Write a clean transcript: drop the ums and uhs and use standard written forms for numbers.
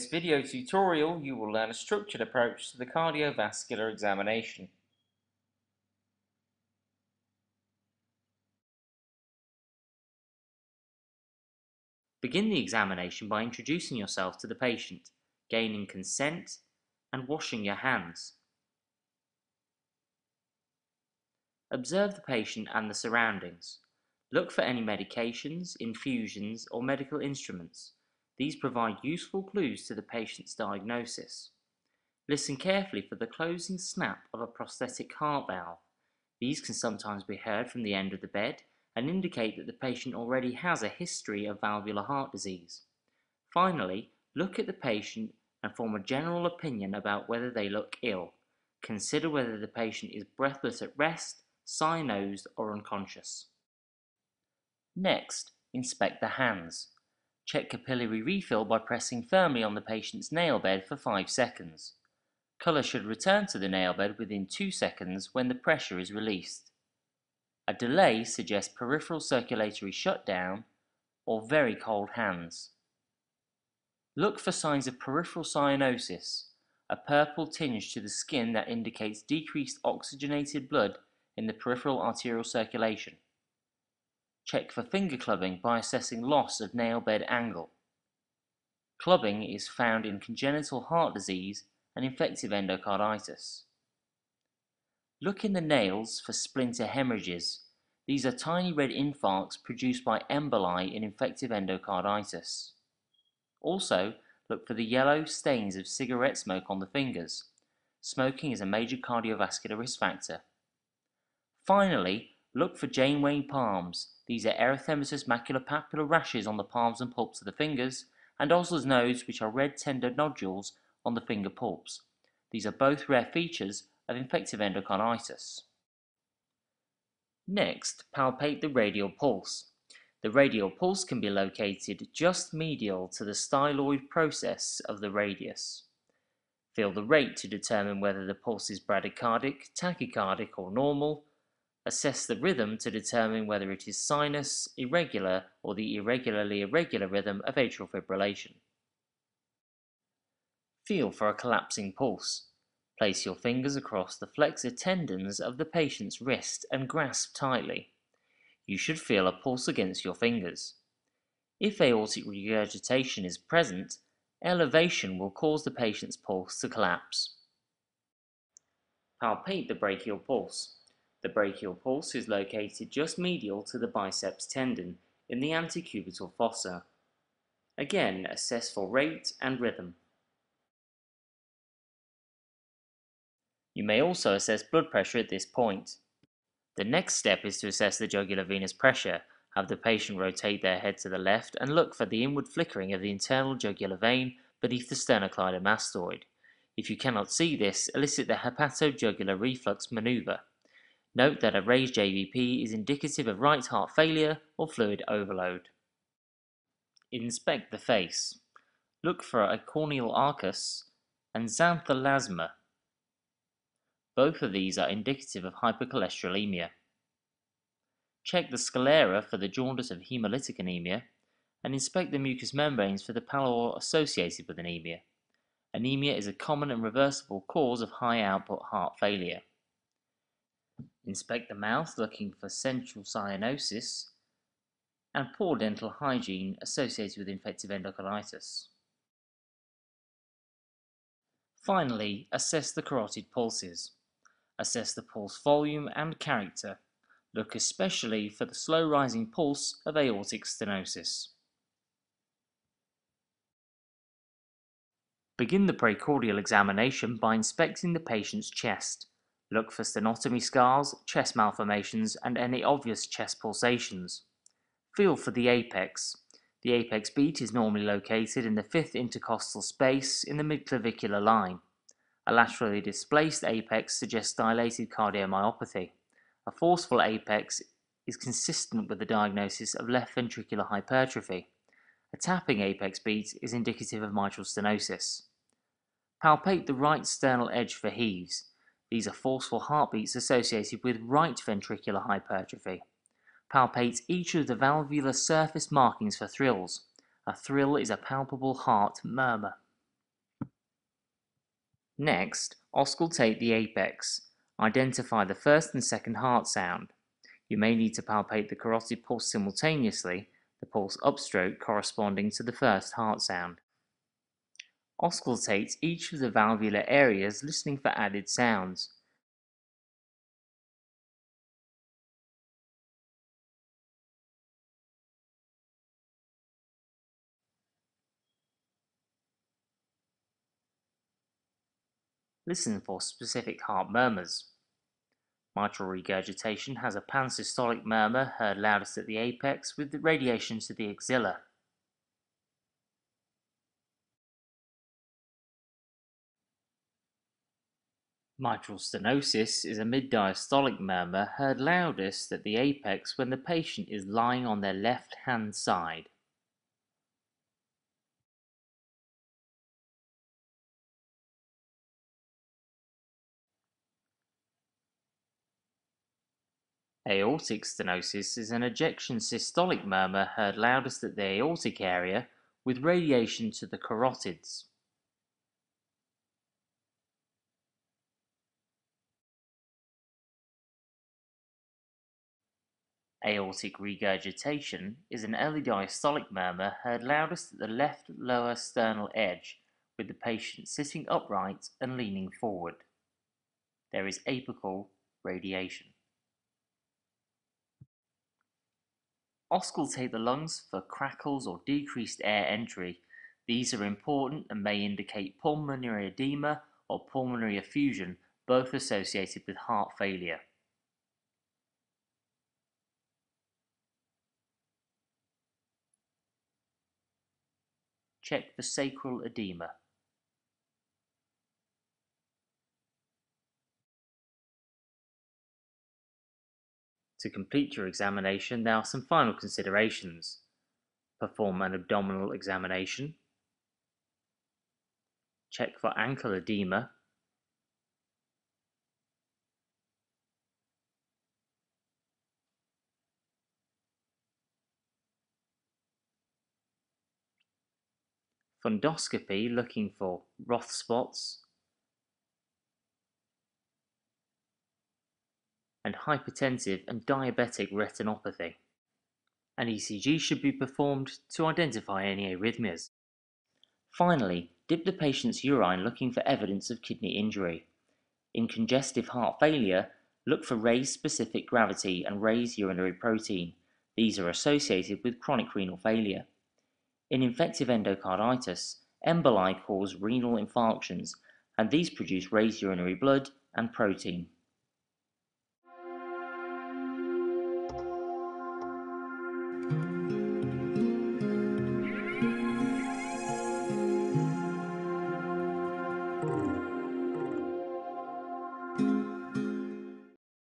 this video tutorial, you will learn a structured approach to the cardiovascular examination. Begin the examination by introducing yourself to the patient, gaining consent, and washing your hands. Observe the patient and the surroundings. Look for any medications, infusions, or medical instruments. These provide useful clues to the patient's diagnosis. Listen carefully for the closing snap of a prosthetic heart valve. These can sometimes be heard from the end of the bed and indicate that the patient already has a history of valvular heart disease. Finally, look at the patient and form a general opinion about whether they look ill. Consider whether the patient is breathless at rest, cyanosed, or unconscious. Next, inspect the hands. Check capillary refill by pressing firmly on the patient's nail bed for 5 seconds. Colour should return to the nail bed within 2 seconds when the pressure is released. A delay suggests peripheral circulatory shutdown or very cold hands. Look for signs of peripheral cyanosis, a purple tinge to the skin that indicates decreased oxygenated blood in the peripheral arterial circulation. Check for finger clubbing by assessing loss of nail bed angle. Clubbing is found in congenital heart disease and infective endocarditis. Look in the nails for splinter hemorrhages. These are tiny red infarcts produced by emboli in infective endocarditis. Also, look for the yellow stains of cigarette smoke on the fingers. Smoking is a major cardiovascular risk factor. Finally, look for Janeway palms. These are erythematous maculopapular rashes on the palms and pulps of the fingers, and Osler's nodes, which are red tender nodules on the finger pulps. These are both rare features of infective endocarditis. Next, palpate the radial pulse. The radial pulse can be located just medial to the styloid process of the radius. Feel the rate to determine whether the pulse is bradycardic, tachycardic, or normal. Assess the rhythm to determine whether it is sinus, irregular, or the irregularly irregular rhythm of atrial fibrillation. Feel for a collapsing pulse. Place your fingers across the flexor tendons of the patient's wrist and grasp tightly. You should feel a pulse against your fingers. If aortic regurgitation is present, elevation will cause the patient's pulse to collapse. Palpate the brachial pulse. The brachial pulse is located just medial to the biceps tendon in the antecubital fossa. Again, assess for rate and rhythm. You may also assess blood pressure at this point. The next step is to assess the jugular venous pressure. Have the patient rotate their head to the left and look for the inward flickering of the internal jugular vein beneath the sternocleidomastoid. If you cannot see this, elicit the hepatojugular reflux maneuver. Note that a raised JVP is indicative of right heart failure or fluid overload. Inspect the face. Look for a corneal arcus and xanthelasma. Both of these are indicative of hypercholesterolemia. Check the sclera for the jaundice of hemolytic anemia, and inspect the mucous membranes for the pallor associated with anemia. Anemia is a common and reversible cause of high output heart failure. Inspect the mouth looking for central cyanosis and poor dental hygiene associated with infective endocarditis. Finally, assess the carotid pulses. Assess the pulse volume and character. Look especially for the slow rising pulse of aortic stenosis. Begin the precordial examination by inspecting the patient's chest. Look for stenotomy scars, chest malformations, and any obvious chest pulsations. Feel for the apex. The apex beat is normally located in the 5th intercostal space in the midclavicular line. A laterally displaced apex suggests dilated cardiomyopathy. A forceful apex is consistent with the diagnosis of left ventricular hypertrophy. A tapping apex beat is indicative of mitral stenosis. Palpate the right sternal edge for heaves. These are forceful heartbeats associated with right ventricular hypertrophy. Palpate each of the valvular surface markings for thrills. A thrill is a palpable heart murmur. Next, auscultate the apex. Identify the first and second heart sound. You may need to palpate the carotid pulse simultaneously, the pulse upstroke corresponding to the first heart sound. Auscultate each of the valvular areas, listening for added sounds. Listen for specific heart murmurs. Mitral regurgitation has a pansystolic murmur heard loudest at the apex with radiation to the axilla. Mitral stenosis is a mid-diastolic murmur heard loudest at the apex when the patient is lying on their left-hand side. Aortic stenosis is an ejection systolic murmur heard loudest at the aortic area with radiation to the carotids. Aortic regurgitation is an early diastolic murmur heard loudest at the left lower sternal edge with the patient sitting upright and leaning forward. There is apical radiation. Auscultate the lungs for crackles or decreased air entry. These are important and may indicate pulmonary edema or pulmonary effusion, both associated with heart failure. Check for sacral edema. To complete your examination, there are some final considerations. Perform an abdominal examination. Check for ankle edema. Fundoscopy looking for Roth spots and hypertensive and diabetic retinopathy. An ECG should be performed to identify any arrhythmias. Finally, dip the patient's urine looking for evidence of kidney injury. In congestive heart failure, look for raised specific gravity and raised urinary protein. These are associated with chronic renal failure. In infective endocarditis, emboli cause renal infarctions, and these produce raised urinary blood and protein.